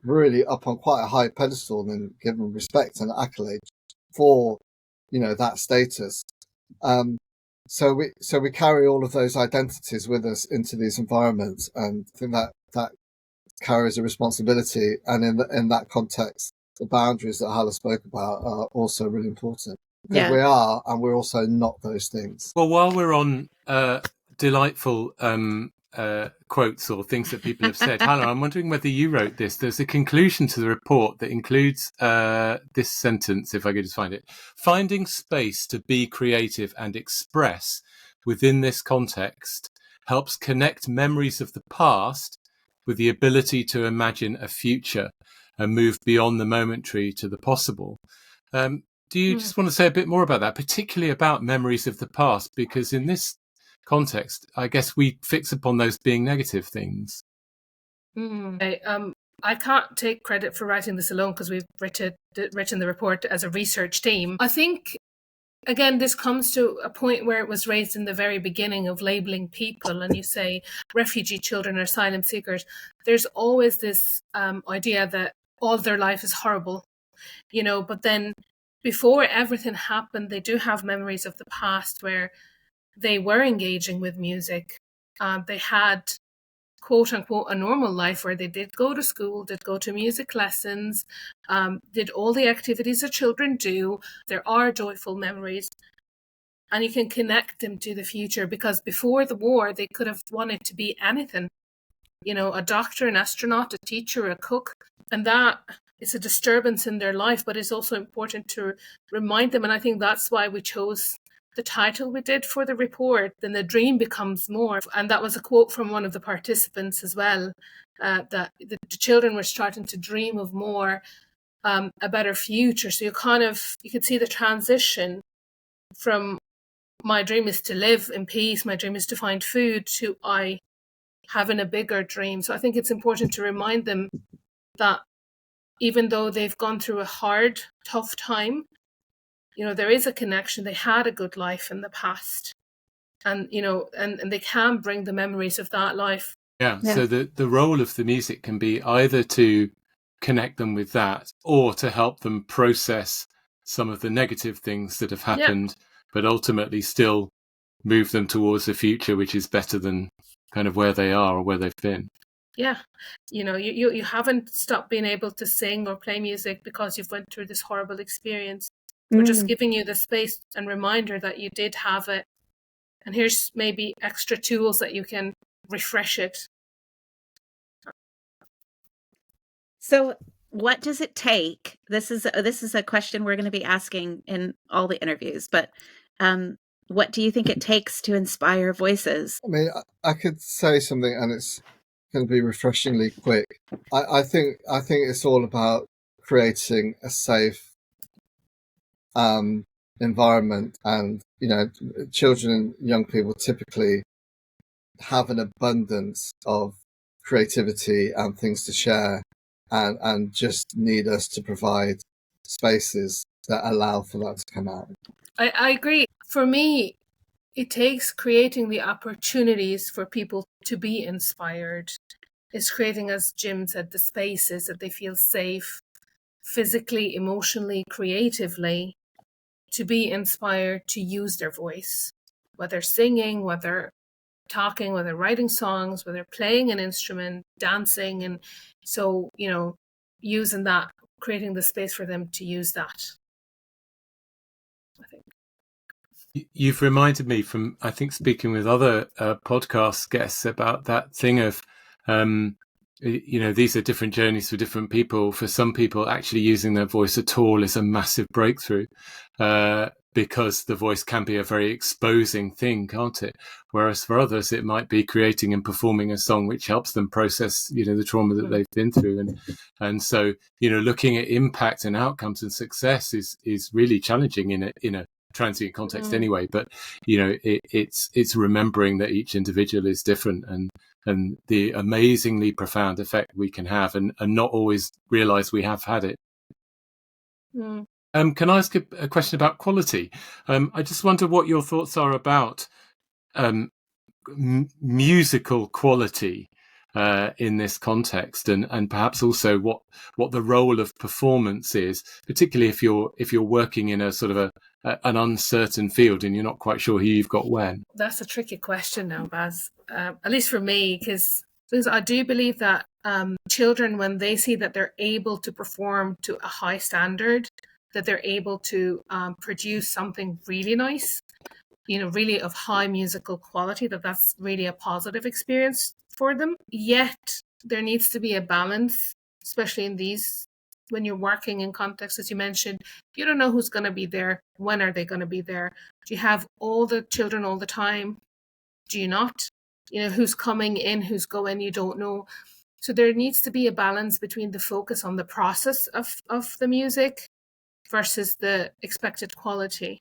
really up on quite a high pedestal and given respect and accolade for, that status. So we carry all of those identities with us into these environments, and I think that carries a responsibility. And in that context, the boundaries that Hala spoke about are also really important, because we are, and we're also not those things. Well, while we're on delightful quotes or things that people have said, Hala, I'm wondering whether you wrote this. There's a conclusion to the report that includes this sentence, if I could just find it: finding space to be creative and express within this context helps connect memories of the past with the ability to imagine a future and move beyond the momentary to the possible. Do you just want to say a bit more about that, particularly about memories of the past? Because in this context, I guess we fix upon those being negative things. I can't take credit for writing this alone, because we've written the report as a research team. I think, again, this comes to a point where it was raised in the very beginning of labeling people, and you say refugee children or asylum seekers. There's always this idea that all their life is horrible, but then before everything happened, they do have memories of the past where they were engaging with music. They had, quote unquote, a normal life where they did go to school, did go to music lessons, did all the activities that children do. There are joyful memories, and you can connect them to the future, because before the war, they could have wanted to be anything, a doctor, an astronaut, a teacher, a cook, and that is a disturbance in their life, but it's also important to remind them. And I think that's why we chose the title we did for the report, Then the Dream Becomes More. And that was a quote from one of the participants as well, that the children were starting to dream of more, a better future. So you could see the transition from my dream is to live in peace, my dream is to find food, to I having a bigger dream. So I think it's important to remind them that even though they've gone through a hard, tough time, there is a connection. They had a good life in the past, and and they can bring the memories of that life. Yeah. So the role of the music can be either to connect them with that, or to help them process some of the negative things that have happened, but ultimately still move them towards a future which is better than kind of where they are or where they've been. Yeah. You haven't stopped being able to sing or play music because you've went through this horrible experience. We're just giving you the space and reminder that you did have it. And here's maybe extra tools that you can refresh it. So what does it take? This is a question we're going to be asking in all the interviews, but what do you think it takes to inspire voices? I mean, I could say something, and it's going to be refreshingly quick. I think it's all about creating a safe environment, and children and young people typically have an abundance of creativity and things to share, and just need us to provide spaces that allow for that to come out. I agree. For me, it takes creating the opportunities for people to be inspired. It's creating, as Jim said, the spaces that they feel safe, physically, emotionally, creatively, to be inspired to use their voice, whether singing, whether talking, whether writing songs, whether playing an instrument, dancing. And so, using that, creating the space for them to use that, I think. You've reminded me from, I think, speaking with other podcast guests about that thing of, these are different journeys for different people. For some people, actually using their voice at all is a massive breakthrough. because the voice can be a very exposing thing, can't it? Whereas for others, it might be creating and performing a song which helps them process, the trauma that they've been through. And so, looking at impact and outcomes and success is really challenging in a transient context anyway. But, it's remembering that each individual is different and the amazingly profound effect we can have and not always realize we have had it. Can I ask a question about quality? I just wonder what your thoughts are about musical quality in this context, and perhaps also what the role of performance is, particularly if you're working in a sort of an uncertain field and you're not quite sure who you've got when. That's a tricky question now, Baz. At least for me, because I do believe that children, when they see that they're able to perform to a high standard, that they're able to produce something really nice, really of high musical quality, that's really a positive experience for them. Yet there needs to be a balance, especially in these, when you're working in context, as you mentioned, you don't know who's going to be there. When are they going to be there? Do you have all the children all the time? Do you not? Who's coming in, who's going, you don't know. So there needs to be a balance between the focus on the process of the music versus the expected quality.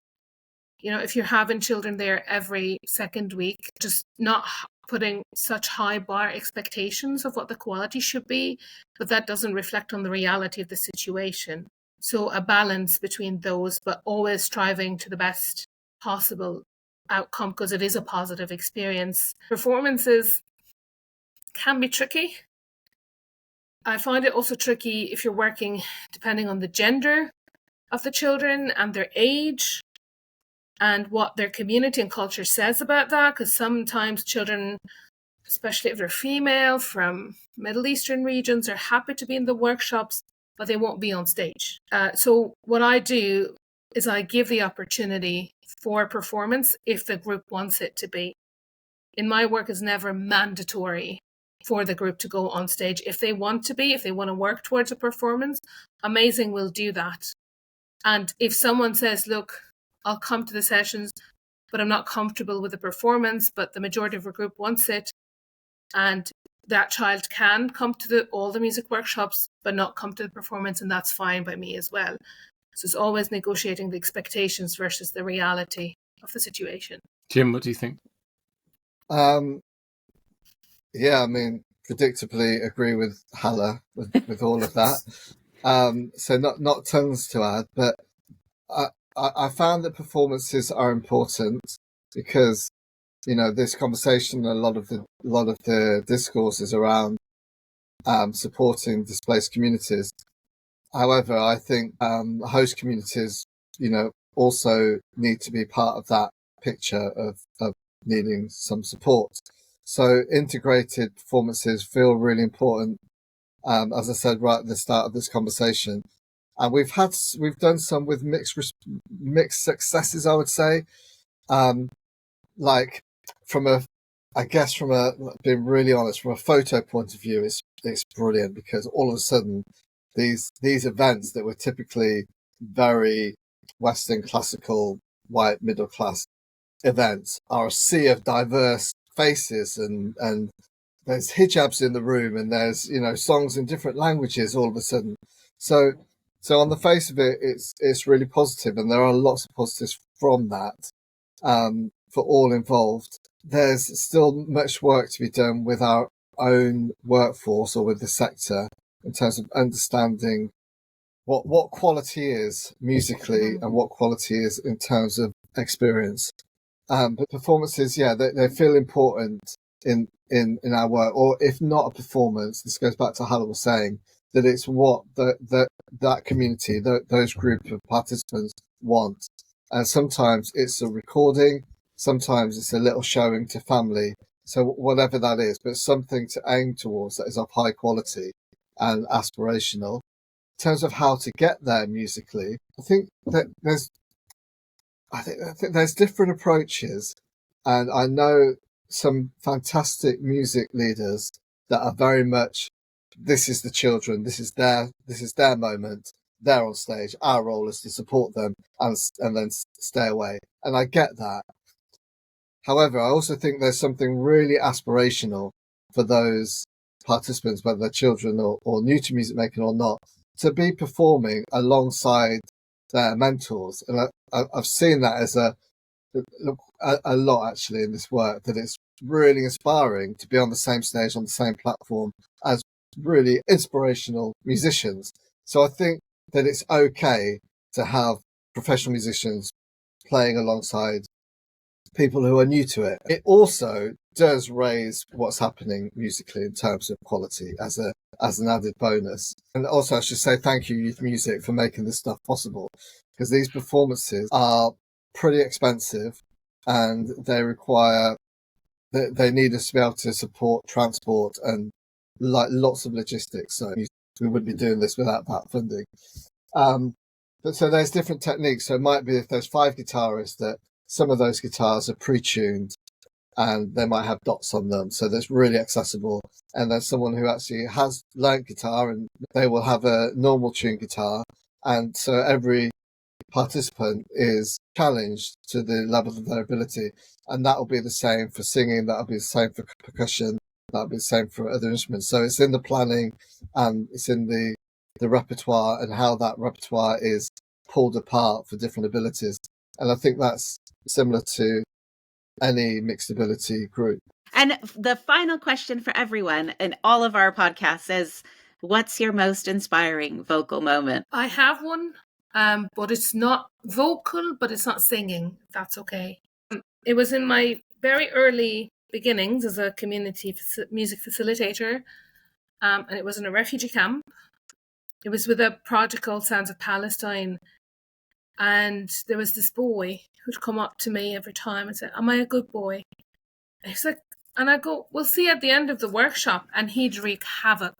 If you're having children there every second week, just not putting such high bar expectations of what the quality should be, but that doesn't reflect on the reality of the situation. So a balance between those, but always striving to the best possible outcome, because it is a positive experience. Performances can be tricky. I find it also tricky if you're working depending on the gender of the children and their age and what their community and culture says about that, because sometimes children, especially if they're female from Middle Eastern regions, are happy to be in the workshops, but they won't be on stage. So what I do is I give the opportunity for performance if the group wants it to be. In my work, is never mandatory for the group to go on stage. If they want to be, if they want to work towards a performance, amazing, we'll do that. And if someone says, look, I'll come to the sessions, but I'm not comfortable with the performance, but the majority of our group wants it, and that child can come to all the music workshops, but not come to the performance, and that's fine by me as well. So it's always negotiating the expectations versus the reality of the situation. Jim, what do you think? Yeah, I mean, predictably agree with Hala with all of that. So not tons to add, but I found that performances are important because, this conversation, a lot of the discourse is around supporting displaced communities. However, I think host communities, also need to be part of that picture of needing some support. So integrated performances feel really important. As I said right at the start of this conversation, and we've done some with mixed successes, I would say. Like being really honest, from a photo point of view, it's brilliant because all of a sudden these events that were typically very Western classical white middle class events are a sea of diverse faces and there's hijabs in the room and there's songs in different languages all of a sudden. So on the face of it, it's really positive, and there are lots of positives from that for all involved. There's still much work to be done with our own workforce or with the sector in terms of understanding what quality is musically and what quality is in terms of experience. But performances, they feel important in our work, or if not a performance, this goes back to Hala was saying, that it's what that community, those group of participants want. And sometimes it's a recording, sometimes it's a little showing to family. So whatever that is, but something to aim towards that is of high quality and aspirational. In terms of how to get there musically, I think there's different approaches, and I know some fantastic music leaders that are very much, this is the children, this is their moment, they're on stage. Our role is to support them and then stay away. And I get that. However, I also think there's something really aspirational for those participants, whether they're children or new to music making or not, to be performing alongside their mentors. And I've seen that as a lot actually in this work, that it's really inspiring to be on the same stage, on the same platform as really inspirational musicians. So I think that it's okay to have professional musicians playing alongside people who are new to it. It also does raise what's happening musically in terms of quality as an added bonus. And also I should say thank you, Youth Music, for making this stuff possible, because these performances are pretty expensive and they need us to be able to support transport and like lots of logistics. So we wouldn't be doing this without that funding. But so there's different techniques. So it might be if there's 5 guitarists, that some of those guitars are pre-tuned and they might have dots on them, so that's really accessible. And there's someone who actually has learnt guitar and they will have a normal tuned guitar, and so every participant is challenged to the level of their ability. And that will be the same for singing, that'll be the same for percussion, that'll be the same for other instruments. So it's in the planning and it's in the repertoire and how that repertoire is pulled apart for different abilities. And I think that's similar to any mixed ability group. And the final question for everyone in all of our podcasts is, what's your most inspiring vocal moment? I have one, but it's not vocal, but it's not singing. That's okay. It was in my very early beginnings as a community music facilitator, and it was in a refugee camp. It was with a project called Sounds of Palestine, and there was this boy who'd come up to me every time and said, "Am I a good boy?" And he's like, and I go, "We'll see at the end of the workshop," and he'd wreak havoc.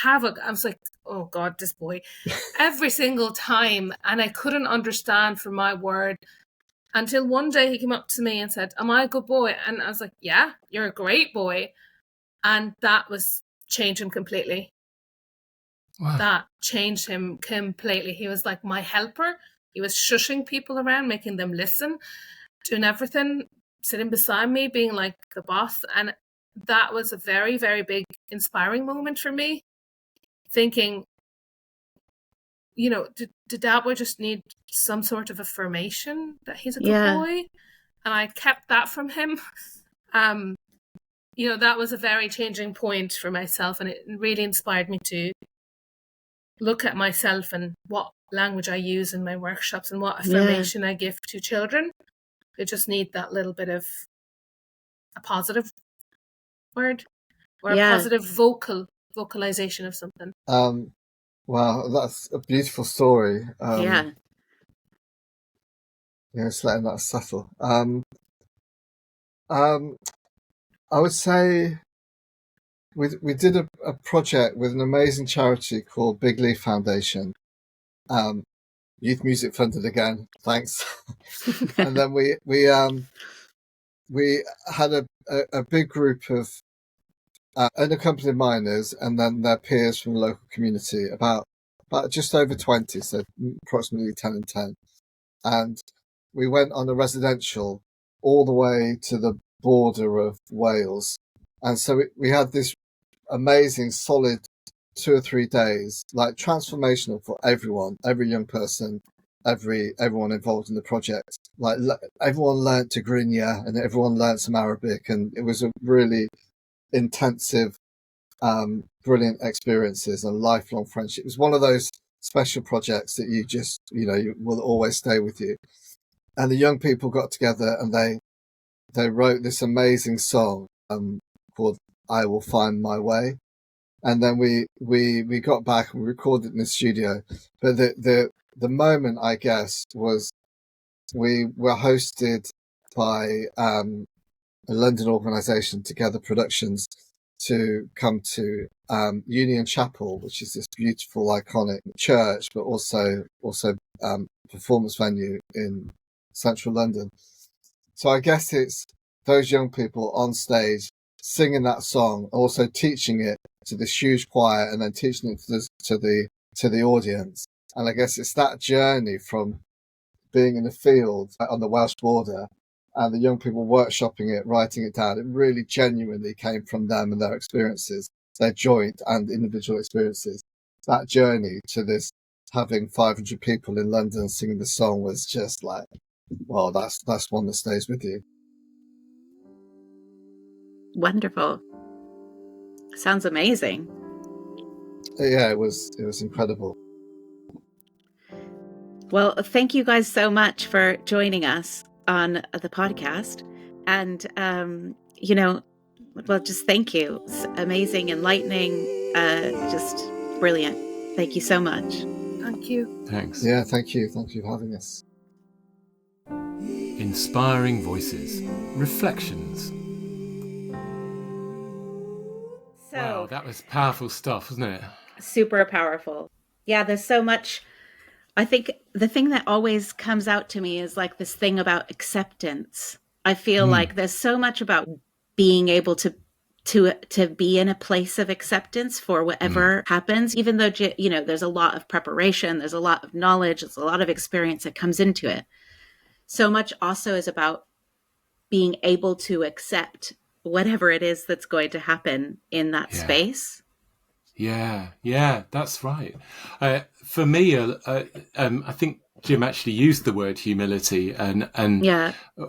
I was like, oh God, this boy, every single time, and I couldn't understand for my word. Until one day he came up to me and said, "Am I a good boy?" And I was like, "Yeah, you're a great boy." And that was changed him completely. Wow. That changed him completely. He was like my helper. He was shushing people around, making them listen, doing everything, sitting beside me, being like the boss. And that was a very, very big inspiring moment for me. Thinking, you know, did that boy just need some sort of affirmation that he's a good boy? And I kept that from him. You know, that was a very changing point for myself, and it really inspired me to look at myself and what language I use in my workshops and what affirmation I give to children. They just need that little bit of a positive word or a positive vocalization of something. Wow, that's a beautiful story. Just letting that settle. I would say we did a project with an amazing charity called Big Leaf Foundation. Youth Music funded again, thanks. And then we had a big group of unaccompanied minors and then their peers from the local community, about just over 20, so approximately 10 and 10. And we went on a residential all the way to the border of Wales. And so we had this amazing, solid 2 or 3 days, like transformational for everyone, every young person, everyone involved in the project. Like everyone learnt Tigrinya and everyone learnt some Arabic, and it was a really intensive, brilliant experiences and lifelong friendship. It was one of those special projects that you just, you will always stay with you. And the young people got together and they wrote this amazing song called "I Will Find My Way." And then we got back and we recorded it in the studio. But the moment, I guess, was we were hosted by a London organisation, Together Productions, to come to Union Chapel, which is this beautiful, iconic church, but also performance venue in central London. So I guess it's those young people on stage singing that song, also teaching it to this huge choir, and then teaching it to to the audience. And I guess it's that journey from being in the field on the Welsh border and the young people workshopping it, writing it down. It really genuinely came from them and their experiences, their joint and individual experiences. That journey to this, having 500 people in London singing the song, was just like, well, that's one that stays with you. Wonderful. Sounds amazing. Yeah, it was incredible. Well, thank you guys so much for joining us on the podcast. And, just thank you. It's amazing, enlightening, just brilliant. Thank you so much. Thank you. Thanks. Yeah, thank you. Thank you for having us. Inspiring voices, reflections. Wow, that was powerful stuff, wasn't it? Super powerful. Yeah, there's so much. I think the thing that always comes out to me is like this thing about acceptance. I feel like there's so much about being able to be in a place of acceptance for whatever happens, even though, there's a lot of preparation, there's a lot of knowledge, there's a lot of experience that comes into it. So much also is about being able to accept whatever it is that's going to happen in that space. Yeah, that's right. For me, I think Jim actually used the word humility, and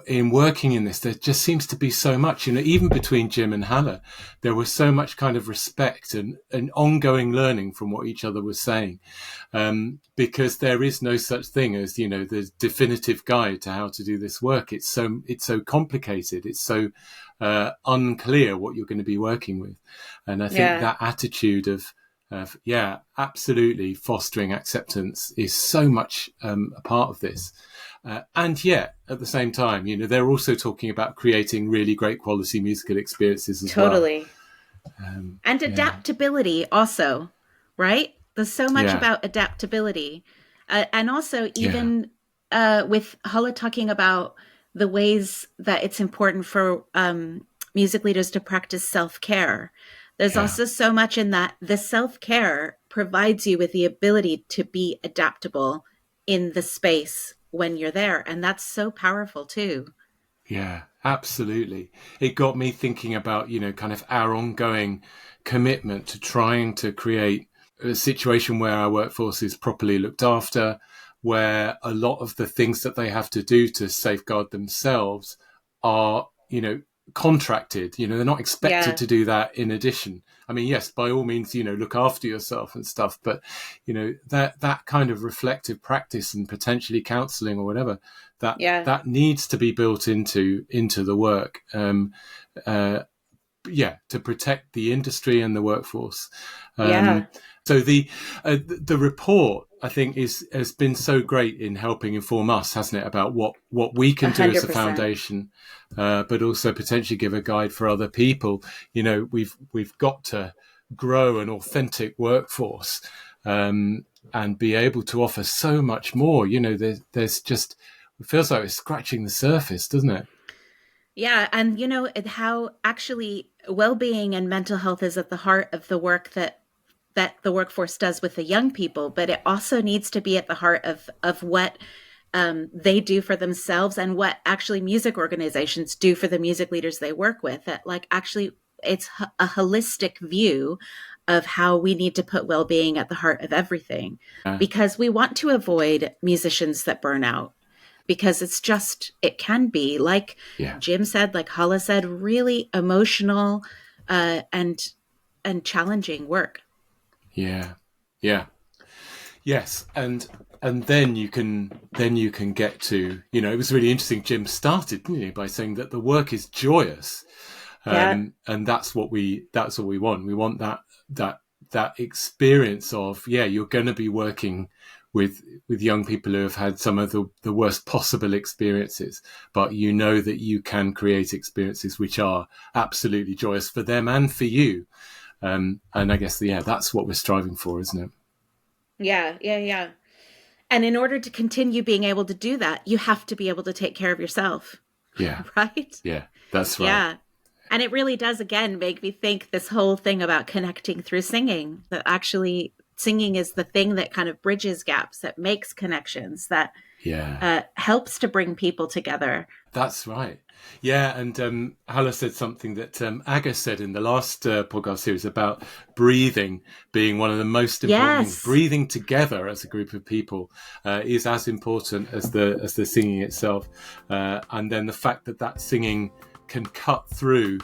in working in this, there just seems to be so much, even between Jim and Hala, there was so much kind of respect and ongoing learning from what each other was saying, because there is no such thing as, the definitive guide to how to do this work. It's so complicated. It's so unclear what you're going to be working with. And I think that attitude of absolutely fostering acceptance is so much a part of this. And yet, at the same time, they're also talking about creating really great quality musical experiences as well. Totally. And adaptability also, right? There's so much about adaptability. And also even with Hala talking about the ways that it's important for music leaders to practice self-care. There's also so much in that the self-care provides you with the ability to be adaptable in the space when you're there. And that's so powerful too. Yeah, absolutely. It got me thinking about, kind of our ongoing commitment to trying to create a situation where our workforce is properly looked after, where a lot of the things that they have to do to safeguard themselves are, contracted. They're not expected to do that in addition. I mean, yes, by all means, look after yourself and stuff, but that kind of reflective practice and potentially counseling or whatever, that needs to be built into the work, to protect the industry and the workforce. So the report, I think, has been so great in helping inform us, hasn't it, about what we can do 100%. As a foundation, but also potentially give a guide for other people. We've got to grow an authentic workforce and be able to offer so much more. There's just, it feels like we're scratching the surface, doesn't it? Yeah, and how actually well-being and mental health is at the heart of the work that the workforce does with the young people, but it also needs to be at the heart of what they do for themselves and what actually music organizations do for the music leaders they work with. That actually it's a holistic view of how we need to put well-being at the heart of everything, because we want to avoid musicians that burn out. Because it can be, like Jim said, like Hala said, really emotional and challenging work. Yes, and then you can get to, it was really interesting. Jim started, by saying that the work is joyous, and that's what we want. We want that experience of you're going to be working with young people who have had some of the worst possible experiences, but that you can create experiences which are absolutely joyous for them and for you. And I guess, that's what we're striving for, isn't it? Yeah. And in order to continue being able to do that, you have to be able to take care of yourself. Yeah. Right? Yeah, that's right. Yeah. And it really does, again, make me think this whole thing about connecting through singing, that actually singing is the thing that kind of bridges gaps, that makes connections, that helps to bring people together. That's right. Yeah, and Hala said something that Aga said in the last podcast series about breathing being one of the most important things. Breathing together as a group of people is as important as the singing itself. And then the fact that singing can cut through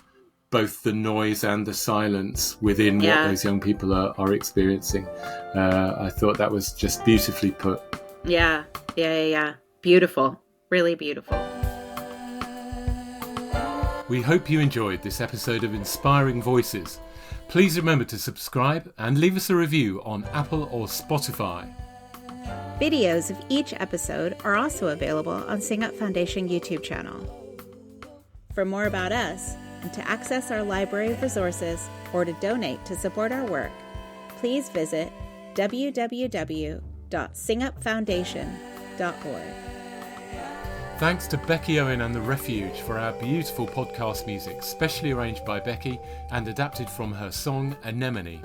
both the noise and the silence within what those young people are experiencing. I thought that was just beautifully put. Yeah. Beautiful. Really beautiful. We hope you enjoyed this episode of Inspiring Voices. Please remember to subscribe and leave us a review on Apple or Spotify. Videos of each episode are also available on Sing Up Foundation YouTube channel. For more about us, and to access our library of resources or to donate to support our work, please visit www.singupfoundation.org. Thanks to Becky Owen and The Refuge for our beautiful podcast music, specially arranged by Becky and adapted from her song Anemone.